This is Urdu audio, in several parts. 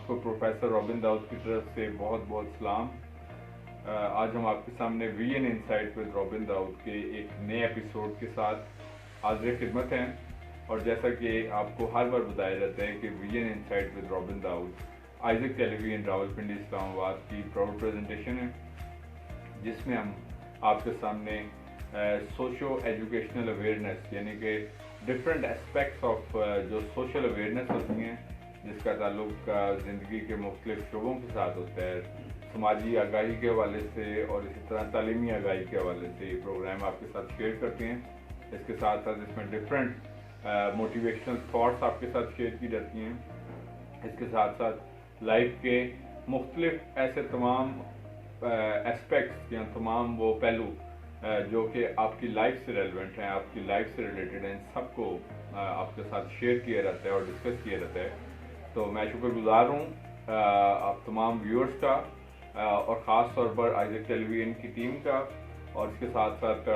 آپ کو پروفیسر رابن داؤد کی طرف سے بہت بہت سلام۔ آج ہم آپ کے سامنے وی این انسائٹ ود رابن داؤد کے ایک نئے ایپیسوڈ کے ساتھ حاضر خدمت ہیں، اور جیسا کہ آپ کو ہر بار بتایا جاتا ہے کہ we and insight with Robin Dawood Isaac television Rawalpindi Islamabad کی پراؤڈ پریزنٹیشن ہے، جس میں ہم آپ کے سامنے سوشو ایجوکیشنل اویئرنیس یعنی کہ ڈفرینٹ اسپیکٹس آف جو سوشل اویئرنیس ہوتی ہیں، جس کا تعلق زندگی کے مختلف شعبوں کے ساتھ ہوتا ہے، سماجی آگاہی کے حوالے سے اور اسی طرح تعلیمی آگاہی کے حوالے سے یہ پروگرام آپ کے ساتھ شیئر کرتے ہیں۔ اس کے ساتھ ساتھ اس میں ڈفرینٹ موٹیویشنل تھاٹس آپ کے ساتھ شیئر کی جاتی ہیں۔ اس کے ساتھ ساتھ لائف کے مختلف ایسے تمام اسپیکٹس یا تمام وہ پہلو جو کہ آپ کی لائف سے ریلیونٹ ہیں، آپ کی لائف سے ریلیٹڈ ہیں، سب کو آپ کے ساتھ شیئر کیا جاتا ہے اور ڈسکس کیا جاتا ہے۔ تو میں شکر گزار ہوں آپ تمام ویورز کا، اور خاص طور پر آئزک ٹیلی ویژن کی ٹیم کا، اور اس کے ساتھ ساتھ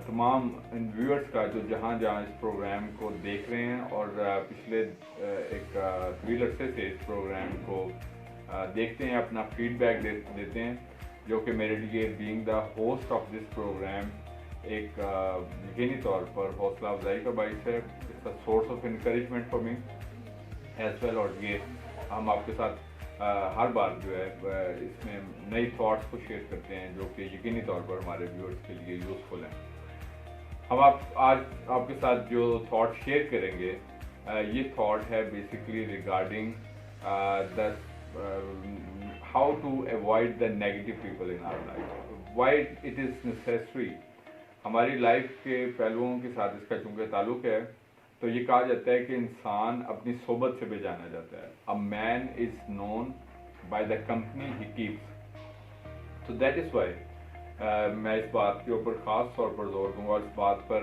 تمام ان ویورز کا جو جہاں جہاں اس پروگرام کو دیکھ رہے ہیں اور پچھلے ایک طویل عرصے سے اس پروگرام کو دیکھتے ہیں، اپنا فیڈ بیک دیتے ہیں، جو کہ میرے لیے being the host of this programme ایک یقینی طور پر حوصلہ افزائی کا باعث ہے۔ It's a source of encouragement for me as well, اور یہ ہم آپ کے ساتھ ہر بار جو ہے اس میں نئی تھاٹس کو شیئر کرتے ہیں جو کہ یقینی طور پر ہمارے ویورز کے لیے یوزفل ہیں۔ ہم آج آپ کے ساتھ جو تھاٹ شیئر کریں گے، یہ تھاٹ ہے basically regarding the how to avoid the negative people in our life, why it is necessary. ہماری لائف کے پہلوؤں کے ساتھ اس کا چونکہ تعلق ہے، تو یہ کہا جاتا ہے کہ انسان اپنی صحبت سے پہچانا جاتا ہے۔ A man is known by the company he keeps. So that is why میں اس بات کے اوپر خاص طور پر زور دوں گا، اور اس بات پر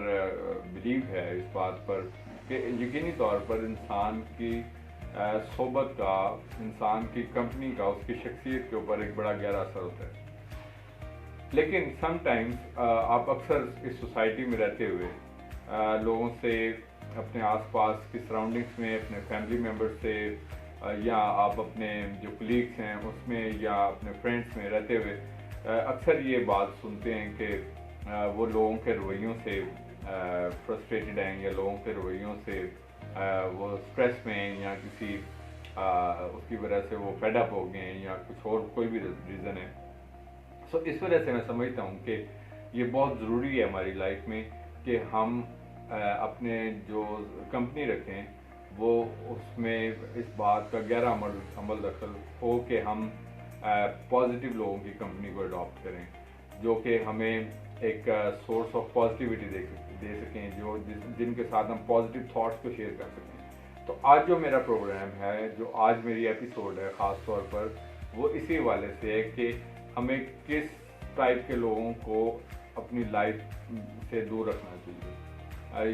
بلیو ہے، اس بات پر کہ یقینی طور پر انسان کی صحبت کا، انسان کی کمپنی کا، اس کی شخصیت کے اوپر ایک بڑا گہرا اثر ہوتا ہے۔ لیکن سم ٹائمز آپ اکثر اس سوسائٹی میں رہتے ہوئے لوگوں سے، اپنے آس پاس کی سراؤنڈنگس میں، اپنے فیملی ممبر سے، یا آپ اپنے جو کلیگس ہیں اس میں، یا اپنے فرینڈس میں رہتے ہوئے اکثر یہ بات سنتے ہیں کہ وہ لوگوں کے رویوں سے فرسٹریٹڈ ہیں، یا لوگوں کے رویوں سے وہ اسٹریس میں ہیں، یا کسی اس کی وجہ سے وہ فیڈ اپ ہو گئے ہیں، یا کچھ اور کوئی بھی ریزن ہے۔ سو اس وجہ سے میں سمجھتا ہوں کہ یہ بہت ضروری ہے ہماری لائف میں کہ ہم اپنے جو کمپنی رکھیں، وہ اس میں اس بات کا گہرا عمل دخل ہو کہ ہم پازیٹیو لوگوں کی کمپنی کو اڈاپٹ کریں، جو کہ ہمیں ایک سورس آف پازیٹیوٹی دے سکیں، جن کے ساتھ ہم پازیٹیو تھاٹس کو شیئر کر سکیں۔ تو آج جو میرا پروگرام ہے، جو آج میری ایپیسوڈ ہے خاص طور پر، وہ اسی حوالے سے ہے کہ ہمیں کس ٹائپ کے لوگوں کو اپنی لائف سے دور رکھنا چاہیے،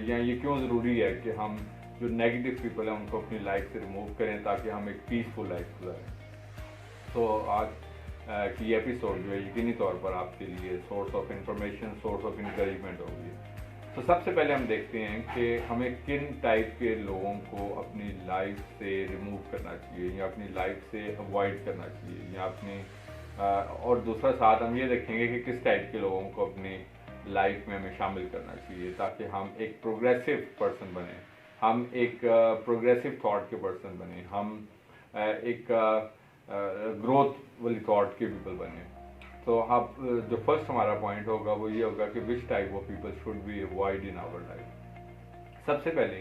یا یہ کیوں ضروری ہے کہ ہم جو نیگیٹو پیپل ہیں ان کو اپنی لائف سے ریموو کریں تاکہ ہم ایک پیسفل لائف گزاریں۔ تو آج کی یہ ایپیسوڈ جو ہے یقینی طور پر آپ کے لیے source of information, source of encouragement ہوگی۔ تو سب سے پہلے ہم دیکھتے ہیں کہ ہمیں کن ٹائپ کے لوگوں کو اپنی لائف سے ریموو کرنا چاہیے، یا اپنی لائف سے اوائڈ کرنا چاہیے، یا اپنی اور دوسرا ساتھ ہم یہ دیکھیں گے کہ کس ٹائپ کے لوگوں کو اپنی لائف میں ہمیں شامل کرنا چاہیے تاکہ ہم ایک پروگریسو پرسن بنیں، ہم ایک پروگریسو تھاٹ کے پرسن بنیں، ہم ایک گروتھ والی تھاٹ کے پیپل بنیں۔ تو اب جو فرسٹ ہمارا پوائنٹ ہوگا وہ یہ ہوگا کہ which type of people should be avoid in our life. سب سے پہلے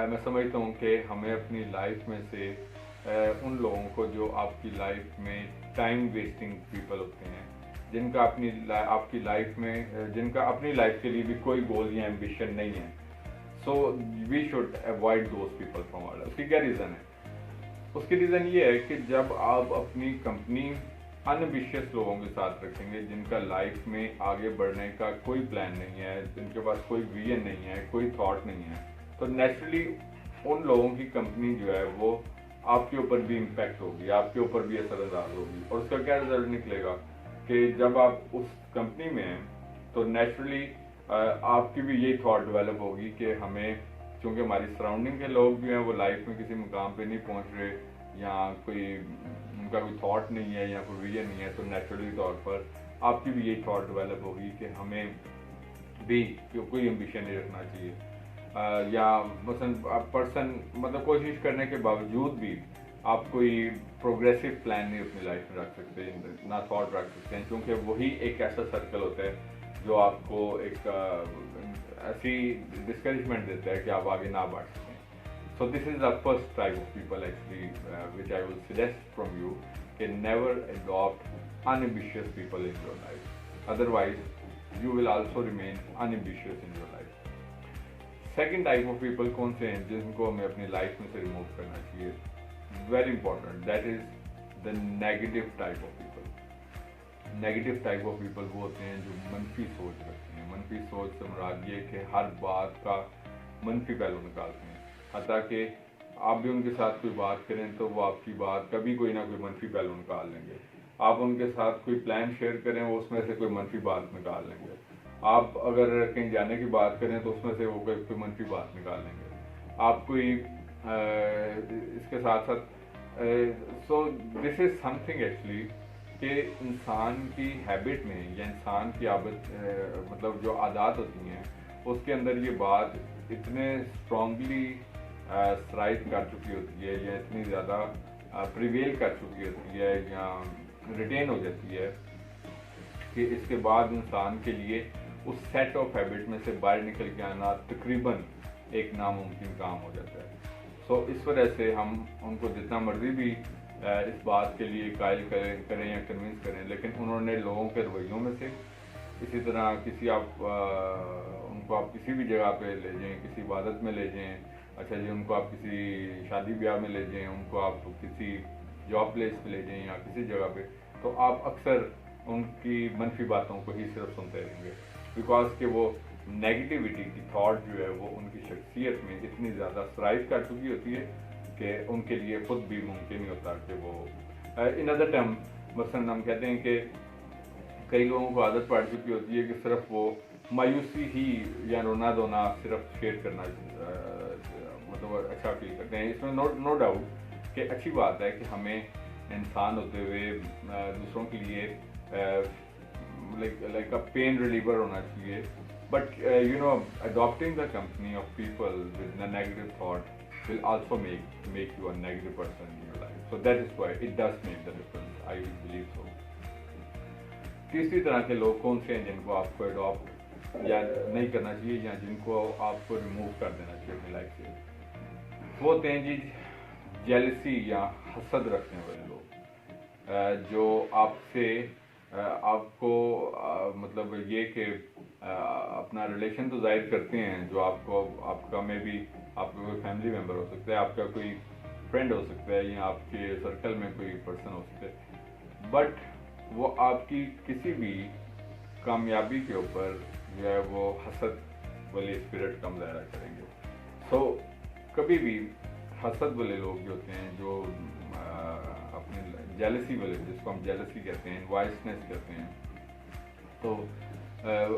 میں سمجھتا ہوں کہ ہمیں اپنی لائف میں سے ان لوگوں کو جو آپ کی لائف میں ٹائم ویسٹنگ پیپل ہوتے ہیں، جن کا آپ کی لائف میں، جن کا اپنی لائف کے لیے بھی کوئی گول یا ایمبیشن نہیں ہے، so we should avoid those people from our life. اس کی کیا ریزن ہے؟ اس کی ریزن یہ ہے کہ جب آپ اپنی کمپنی انبیشیس لوگوں کے ساتھ رکھیں گے، جن کا لائف میں آگے بڑھنے کا کوئی پلان نہیں ہے، جن کے پاس کوئی ویژن نہیں ہے، کوئی تھاٹ نہیں ہے، تو نیچرلی ان لوگوں کی کمپنی جو ہے وہ آپ کے اوپر بھی امپیکٹ ہوگی، آپ کے اوپر بھی اثر انداز ہوگی۔ اور اس کا کیا رزلٹ نکلے گا کہ جب آپ اس کمپنی میں ہیں تو نیچرلی آپ کی بھی یہی تھاٹ ڈیولپ ہوگی کہ ہمیں، چونکہ ہماری سراؤنڈنگ کے لوگ بھی ہیں وہ لائف میں کسی مقام پہ نہیں پہنچ رہے، یا کوئی ان کا کوئی تھاٹ نہیں ہے یا کوئی ویژن نہیں ہے تو نیچرلی طور پر آپ کی بھی یہی تھاٹ ڈیولپ ہوگی کہ ہمیں بھی کوئی ایمبیشن نہیں رکھنا چاہیے، یا مثلا پرسن مطلب کوشش کرنے کے باوجود بھی آپ کوئی پروگریسو پلان نہیں اپنی لائف میں رکھ سکتے، نہ تھاٹ رکھ سکتے ہیں، کیونکہ وہی ایک ایسا سرکل ہوتا ہے جو آپ کو ایک ایسی ڈسکریجمنٹ دیتا ہے کہ آپ آگے نہ بڑھ سکیں. So this is the first type of people actually which I will suggest from you, can never adopt unambitious people in your life. Otherwise, you will also remain unambitious in your life. Second type of people کون سے ہیں جن کو ہمیں اپنی لائف میں سے ریموو کرنا چاہیے؟ Very important. That is the negative type of people. Negative type of people وہ ہوتے ہیں جو منفی سوچ رکھتے ہیں. منفی سوچ سے مراد یہ کہ ہر بات کا منفی پہلو نکالتے ہیں، حتیٰ کہ آپ بھی ان کے ساتھ کوئی بات کریں تو وہ آپ کی بات کا بھی کوئی نہ کوئی منفی پہلو نکال لیں گے. آپ ان کے ساتھ کوئی پلان شیئر کریں وہ اس میں سے کوئی منفی بات نکال لیں گے. آپ اگر کہیں جانے کی بات کریں تو اس میں سے وہ کوئی منفی بات نکال لیں گے. آپ کوئی اس کے ساتھ ساتھ سو this is some thing actually کہ انسان کی ہیبٹ میں یا انسان کی عادت مطلب جو عادات ہوتی ہیں اس کے اندر یہ بات اتنے اسٹرانگلی سرائز کر چکی ہوتی ہے یا اتنی زیادہ پریویل کر چکی ہوتی ہے یا ریٹین ہو جاتی ہے کہ اس کے بعد انسان کے لیے اس سیٹ آف ہیبٹ میں سے باہر نکل کے آنا تقریباً ایک ناممکن کام ہو جاتا ہے. سو اس وجہ سے ہم ان کو جتنا مرضی بھی اس بات کے لیے قائل کریں یا کنونس کریں، لیکن انہوں نے لوگوں کے رویوں میں سے اسی طرح کسی ان کو آپ کسی بھی جگہ پہ لے جائیں، کسی عبادت میں لے جائیں، اچھا جی ان کو آپ کسی شادی بیاہ میں لے جائیں، ان کو آپ کسی جاب پلیس پہ لے جائیں یا کسی جگہ پہ، تو آپ اکثر ان کی منفی باتوں کو ہی صرف سنتے رہیں گے، بیکاز کہ وہ نیگیٹیوٹی کی تھاٹ جو ہے وہ ان کی شخصیت میں اتنی زیادہ سرائز کر چکی ہوتی ہے کہ ان کے لیے خود بھی ممکن نہیں ہوتا کہ وہ ان ادر ٹرم مثلاً ہم کہتے ہیں کہ کئی لوگوں کو عادت پڑ چکی ہوتی ہے کہ صرف وہ مایوسی ہی یا رونا دھونا صرف شیئر کرنا مطلب اچھا فیل کرتے ہیں. اس میں نو ڈاؤٹ کہ اچھی بات ہے کہ ہمیں انسان ہوتے ہوئے دوسروں کے لیے لائک اے پین ریلیور ہونا چاہیے، but you know adapting the company of people with a negative thought will also make you a negative person in your life. So that is why it does make the difference. I believe so. تیسری طرح کے لوگ کون سے ہیں جن کو آپ کو اڈاپٹ یا نہیں کرنا چاہیے یا جن کو آپ کو ریموو کر دینا چاہیے اپنی لائف سے؟ وہ ہوتے ہیں جی جیلسی یا حسد رکھنے والے لوگ، جو آپ سے آپ کو مطلب یہ کہ اپنا ریلیشن تو ظاہر کرتے ہیں، جو آپ کا میں بھی آپ کا کوئی فیملی ممبر ہو سکتا ہے، آپ کا کوئی فرینڈ ہو سکتا ہے یا آپ کے سرکل میں کوئی پرسن ہو سکتا ہے، بٹ وہ آپ کی کسی بھی کامیابی کے اوپر جو ہے وہ حسد والی اسپرٹ کا مظاہرہ کریں گے. سو کبھی بھی حسد والے لوگ جو ہوتے ہیں، جو اپنے جیلسی والے، جس کو ہم جیلسی کہتے ہیں، انوائسنس کہتے ہیں، تو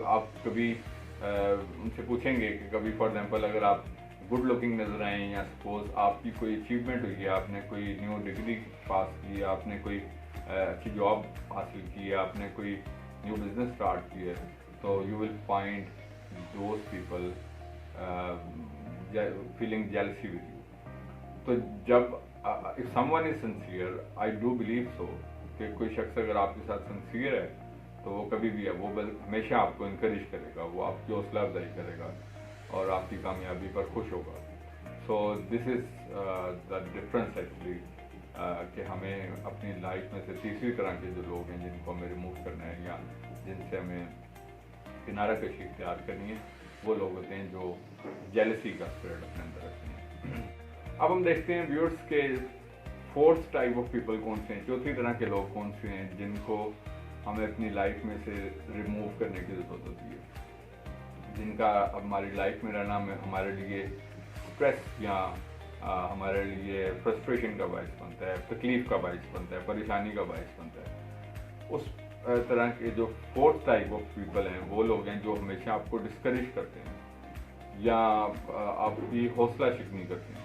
آپ کبھی ان سے پوچھیں گے کہ کبھی فار ایگزامپل اگر آپ گڈ لکنگ نظر آئیں یا سپوز آپ کی کوئی اچیومنٹ ہوئی ہے، آپ نے کوئی نیو ڈگری پاس کی ہے، آپ نے کوئی اچھی جاب حاصل کی ہے، آپ نے کوئی نیو بزنس اسٹارٹ کی ہے، تو you will find those people feeling jealousy with you. تو جب if someone is sincere, I do believe so کہ کوئی شخص اگر آپ کے ساتھ سنسیئر ہے تو وہ کبھی بھی ہے وہ ہمیشہ آپ کو انکریج کرے گا، وہ آپ کی حوصلہ افزائی کرے گا اور آپ کی کامیابی پر خوش ہوگا. سو this is the difference actually کہ ہمیں اپنی لائف میں سے تیسری طرح کے جو لوگ ہیں جن کو ہمیں ریموو کرنا ہے یا جن سے ہمیں کنارہ کشی اختیار کرنی ہے، وہ لوگ ہوتے ہیں جو جیلسی کا اسپرٹ اپنے اندر رکھتے ہیں. اب ہم دیکھتے ہیں ویورس کے فورتھ ٹائپ آف پیپل کون سے ہیں، چوتھی طرح کے لوگ کون سے ہیں جن کو ہمیں اپنی لائف میں سے ریموو کرنے کی ضرورت ہوتی ہے، جن کا ہماری لائف میں رہنا ہمارے لیے اسٹریس یا ہمارے لیے فرسٹریشن کا باعث بنتا ہے، تکلیف کا باعث بنتا ہے، پریشانی کا باعث بنتا ہے. اس طرح کے جو فورتھ ٹائپ آف پیپل ہیں وہ لوگ ہیں جو ہمیشہ آپ کو ڈسکریج کرتے ہیں یا آپ کی حوصلہ شکنی کرتے ہیں،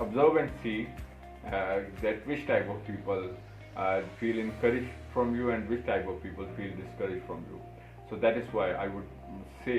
observe and see that which type of people feel encouraged from you and which type of people feel discouraged from you. So that is why I would say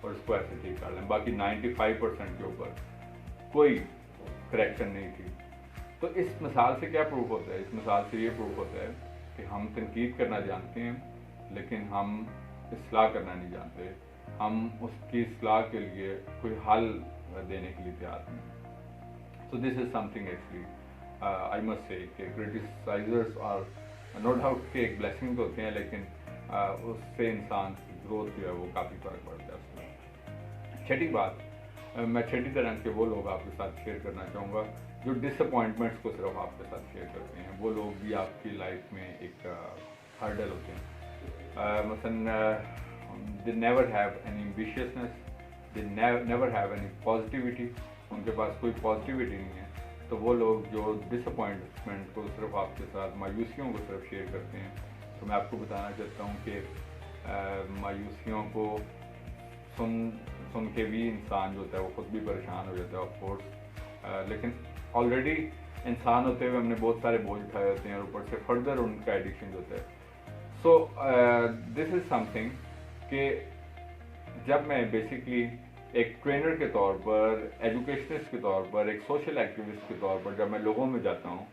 اور اس کو ایسے ٹھیک کر لیں. باقی 95% کے اوپر کوئی کریکشن نہیں تھی. تو اس مثال سے کیا پروف ہوتا ہے؟ اس مثال سے یہ پروف ہوتا ہے کہ ہم تنقید کرنا جانتے ہیں لیکن ہم اصلاح کرنا نہیں جانتے. ہم اس کی اصلاح کے لیے کوئی حل دینے کے لیے تیار نہیں. So this is something actually I must say کہ criticizers are no doubt کہ ایک blessing تو ہوتے ہیں لیکن اس سے انسان کی گروتھ جو ہے وہ کافی فرق پڑتا ہے اس میں. چھٹی بات, میں چھٹی طرح کے وہ لوگ آپ کے ساتھ شیئر کرنا چاہوں گا جو ڈس اپوائنٹمنٹس کو صرف آپ کے ساتھ شیئر کرتے ہیں. وہ لوگ بھی آپ کی لائف میں ایک ہرڈل ہوتے ہیں. مثلاً they never have any ambitiousness, they never have any positivity, ان کے پاس کوئی پازیٹیوٹی نہیں ہے. تو وہ لوگ جو ڈس اپوائنٹمنٹ کو صرف آپ کے ساتھ, مایوسیوں کو صرف شیئر کرتے ہیں, تو میں آپ کو بتانا چاہتا ہوں کہ مایوسیوں کو سن کے بھی انسان جو ہوتا ہے وہ خود بھی پریشان ہو جاتا ہے آف کورس. لیکن آلریڈی انسان ہوتے ہوئے ہم نے بہت سارے بوجھ اٹھائے ہوتے ہیں اور اوپر سے فردر ان کا ایڈکشن جو ہوتا ہے. So this is some thing کہ جب میں بیسکلی ایک ٹرینر کے طور پر, ایجوکیشنسٹ کے طور پر, ایک سوشل ایکٹیوسٹ کے طور پر جب میں لوگوں میں جاتا ہوں,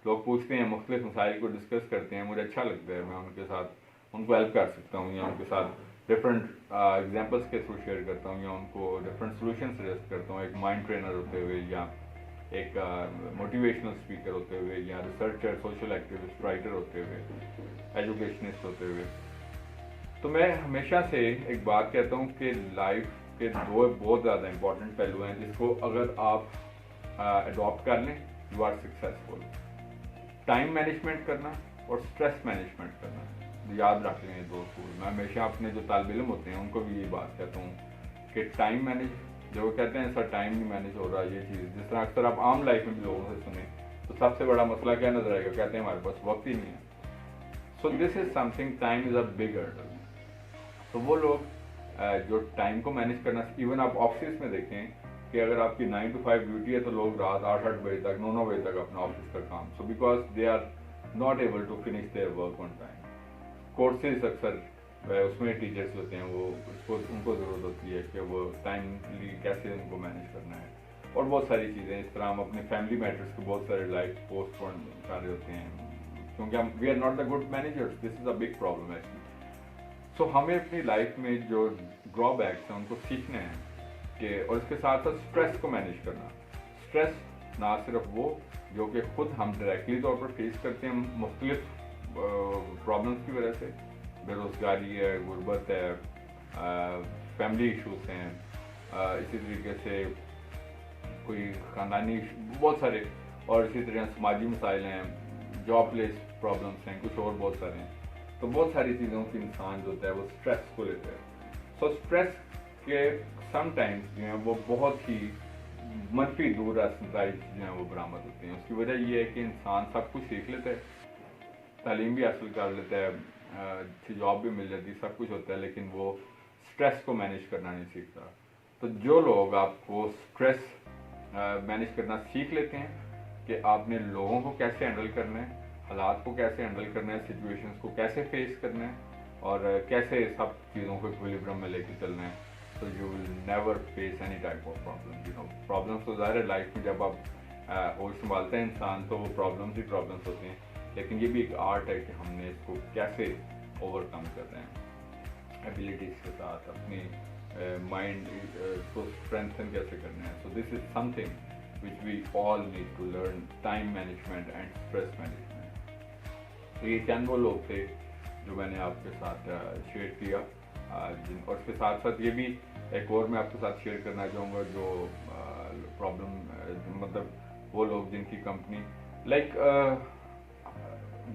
لوگ پوچھتے ہیں, مختلف مسائل کو ڈسکس کرتے ہیں, مجھے اچھا لگتا ہے, میں ان کے ساتھ ان کو ہیلپ کر سکتا ہوں یا ان کے ساتھ ڈفرینٹ ایگزامپلس کے تھرو شیئر کرتا ہوں یا ان کو ڈفرینٹ سولوشن سجیسٹ کرتا ہوں, ایک مائنڈ ٹرینر ہوتے ہوئے یا ایک موٹیویشنل اسپیکر ہوتے ہوئے یا ریسرچر, سوشل ایکٹیوسٹ, رائٹر ہوتے ہوئے, ایجوکیشنسٹ ہوتے ہوئے. تو میں ہمیشہ سے ایک بات کہتا ہوں کہ لائف کے دو بہت زیادہ امپورٹنٹ پہلو ہیں جس کو اگر آپ اڈاپٹ کر لیں you are successful. Time management کرنا اور اسٹریس مینجمنٹ کرنا, یاد رکھ لیں یہ دو اصول. میں ہمیشہ اپنے جو طالب علم ہوتے ہیں ان کو بھی یہ بات کہتا ہوں کہ ٹائم مینج, جو کہتے ہیں سر ٹائم نہیں مینج ہو رہا, یہ چیز جس طرح اکثر آپ عام لائف میں بھی لوگوں سے سنیں تو سب سے بڑا مسئلہ کیا نظر آئے گا, کہتے ہیں ہمارے پاس وقت ہی نہیں ہے. So this is something, time is a big hurdle. تو وہ لوگ جو ٹائم کو مینیج کرنا, ایون آپ آفس میں دیکھیں کہ اگر آپ کی 9 to 5 ڈیوٹی ہے تو لوگ رات 8 بجے تک, 9 بجے تک اپنا آفس کا کام, so because they are not able to finish their work on time. Courses اکثر اس میں ٹیچرس ہوتے ہیں, وہ ان کو ضرورت ہوتی ہے کہ وہ ٹائملی کیسے ان کو مینیج کرنا ہے, اور بہت ساری چیزیں اس طرح. ہم اپنے فیملی میٹرس کو بہت سارے لائف پوسٹ پون کر رہے ہوتے ہیں کیونکہ ہم we are not the good managers. This is a big problem actually. So ہمیں اپنی لائف میں جو ڈرا بیکس ہیں ان کو سیکھنے ہیں کہ, اور اس کے ساتھ ساتھ اسٹریس کو مینیج کرنا. اسٹریس نہ صرف وہ جو کہ خود ہم ڈائریکٹلی طور پر فیس کرتے ہیں مختلف پرابلمس کی وجہ سے, بے روزگاری ہے, غربت ہے, فیملی ایشوز ہیں, اسی طریقے سے کوئی خاندانی بہت سارے, اور اسی طرح سماجی مسائل ہیں, جاب لیس پرابلمس ہیں, کچھ اور بہت سارے ہیں. تو بہت ساری چیزوں کی انسان جو ہوتا ہے وہ اسٹریس کو لیتا ہے. سو اسٹریس کے سم ٹائمس جو ہیں وہ بہت ہی منفی دور رس نتائج جو ہیں وہ برآمد ہوتے ہیں. اس کی وجہ یہ ہے کہ انسان سب کچھ سیکھ لیتا ہے, تعلیم بھی حاصل کر لیتا ہے, اچھی جاب بھی مل جاتی ہے, سب کچھ ہوتا ہے, لیکن وہ اسٹریس کو مینیج کرنا نہیں سیکھتا. تو جو لوگ آپ کو اسٹریس مینیج کرنا سیکھ لیتے ہیں کہ آپ نے لوگوں کو کیسے ہینڈل کرنا ہے, حالات کو کیسے ہینڈل کرنا ہے, سچویشنس کو کیسے فیس کرنا ہے, اور کیسے سب چیزوں کو ایکویلیبرم میں لے کے چلنا ہے, تو you will never face any type of problem. Problems تو ظاہر ہے لائف میں جب آپ ہوش سنبھالتے ہیں انسان تو وہ پرابلمس ہی پرابلمس ہوتے ہیں, لیکن یہ بھی ایک آرٹ ہے کہ ہم نے اس کو کیسے اوور کم کر رہے ہیں ایبیلٹیز کے ساتھ, اپنی مائنڈ کو اسٹرینتھن کیسے کرنا ہے. So this is something which we all need to learn, time management and stress management. تو یہ چند وہ لوگ تھے جو میں نے آپ کے ساتھ شیئر کیا, اور اس کے ساتھ ساتھ یہ بھی ایک اور میں آپ کے ساتھ شیئر کرنا چاہوں گا جو پرابلم, مطلب وہ لوگ جن کی کمپنی لائک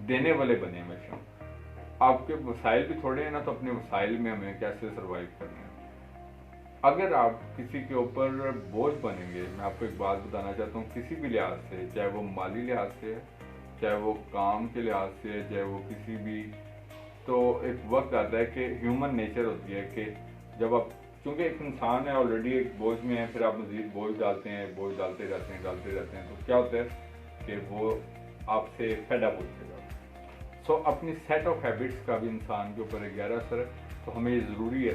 دینے والے بنے ہمیشہ. آپ کے وسائل بھی تھوڑے ہیں نا, تو اپنے وسائل میں ہمیں کیسے سروائیو کرنا ہے. اگر آپ کسی کے اوپر بوجھ بنیں گے, میں آپ کو ایک بات بتانا چاہتا ہوں, کسی بھی لحاظ سے, چاہے وہ مالی لحاظ سے ہے, چاہے وہ کام کے لحاظ سے ہے, چاہے وہ کسی بھی, تو ایک وقت آتا ہے کہ ہیومن نیچر ہوتی ہے کہ جب آپ, چونکہ ایک انسان ہے آلریڈی ایک بوجھ میں ہے, پھر آپ مزید بوجھ ڈالتے ہیں, بوجھ ڈالتے رہتے ہیں, تو کیا ہوتا ہے کہ وہ آپ سے فیڈ اپ ہو جائے گا. سو اپنی سیٹ آف ہیبٹس کا بھی انسان کے اوپر ایک گہرا اثر ہے. تو ہمیں یہ ضروری ہے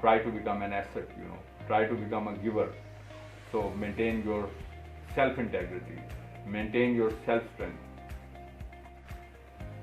try to become an asset, try to become a giver. So maintain your self integrity, maintain your self strength.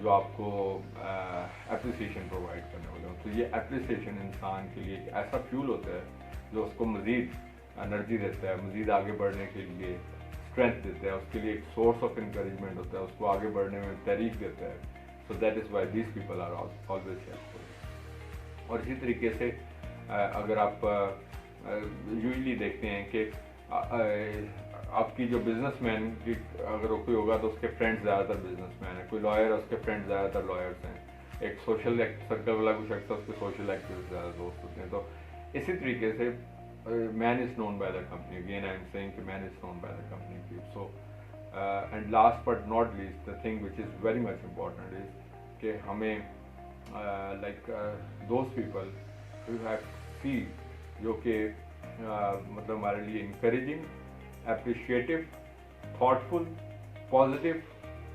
جو آپ کو اپریسیشن پرووائڈ کرنے والے ہوں. تو یہ اپریسیشن انسان کے لیے ایک ایسا فیول ہوتا ہے جو اس کو مزید انرجی دیتا ہے, مزید آگے بڑھنے کے لیے اسٹرینتھ دیتا ہے, اس کے لیے ایک سورس آف انکریجمنٹ ہوتا ہے, اس کو آگے بڑھنے میں تحریک دیتا ہے. So that is why these people are always helpful. اور اسی طریقے سے اگر آپ یوزلی دیکھتے ہیں کہ آپ کی جو بزنس مین کی اگر کوئی ہوگا تو اس کے فرینڈ زیادہ تر بزنس مین ہیں, کوئی لائر ہے اس کے فرینڈ زیادہ تر لائرس ہیں, ایک سوشل سرکل والا کوئی شخص ہے اس کے سوشل ایکٹیویٹی زیادہ دوست ہوتے ہیں. تو اسی طریقے سے man is known by the company, again I am seeing کہ man is known by the company. So and last but not least the thing which is very much important is کہ ہمیں like those people who have see جو کہ مطلب ہمارے لیے انکریجنگ, اپریشیٹو, تھاٹفل, پازیٹیو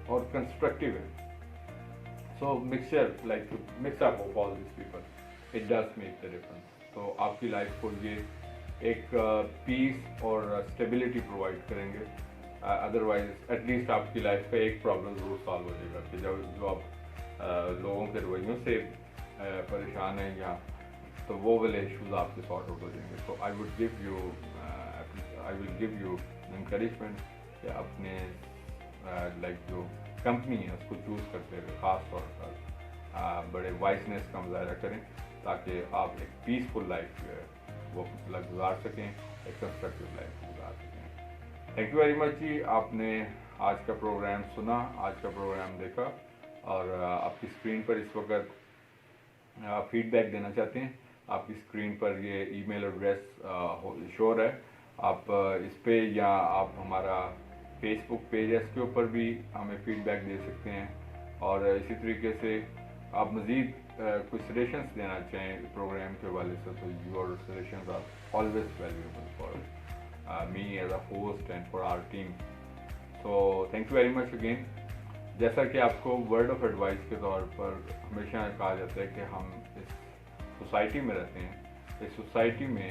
اور کنسٹرکٹیو ہے. So mixture like mix up of all these people, it does make the difference. تو آپ کی لائف کو یہ ایک پیس اور اسٹیبلٹی پرووائڈ کریں گے. ادروائز ایٹ لیسٹ آپ کی لائف کا ایک پرابلم ضرور سالو ہو جائے گا کہ جو آپ لوگوں کے رویوں سے پریشان ہیں یا تو وہ والے ایشوز آپ کے سارٹ آؤٹ ہو جائیں گے. تو آئی ول گیو یو انکریجمنٹ کہ اپنے لائک جو کمپنی ہے اس کو چوز کرتے ہوئے خاص طور پر بڑے وائسنیس کا مظاہرہ کریں تاکہ آپ ایک پیسفل لائف جو ہے وہ گزار سکیں, ایک کنسٹرکٹیو لائف گزار سکیں. تھینک یو ویری مچ جی, آپ نے آج کا پروگرام سنا, آج کا پروگرام دیکھا, اور آپ کی اسکرین پر اس وقت فیڈ بیک دینا چاہتے ہیں. آپ کی اسکرین پر یہ ای میل ایڈریس شور ہے, آپ اس پہ یا آپ ہمارا فیس بک پیج ہے اس کے اوپر بھی ہمیں فیڈ بیک دے سکتے ہیں. اور اسی طریقے سے آپ مزید کوئی سجیشنس دینا چاہیں پروگرام کے حوالے سے تو your suggestions are always valuable for me as a host and for our team. So thank you very much again. جیسا کہ آپ کو ورڈ آف ایڈوائس کے طور پر ہمیشہ کہا جاتا ہے کہ ہم اس سوسائٹی میں رہتے ہیں, اس سوسائٹی میں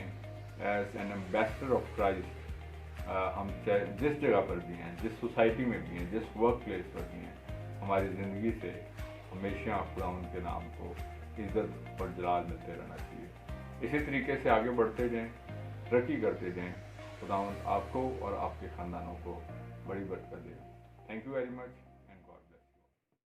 as an ambassador of Christ ہم چاہے جس جگہ پر بھی ہیں, جس سوسائٹی میں بھی ہیں, جس ورک پلیس پر بھی ہیں, ہماری زندگی سے ہمیشہ خداوند کے نام کو عزت اور جلال ملتے رہنا چاہیے. اسی طریقے سے آگے بڑھتے جائیں, ترقی کرتے جائیں. خداوند آپ کو اور آپ کے خاندانوں کو بڑی برکت دے. Thank you very much.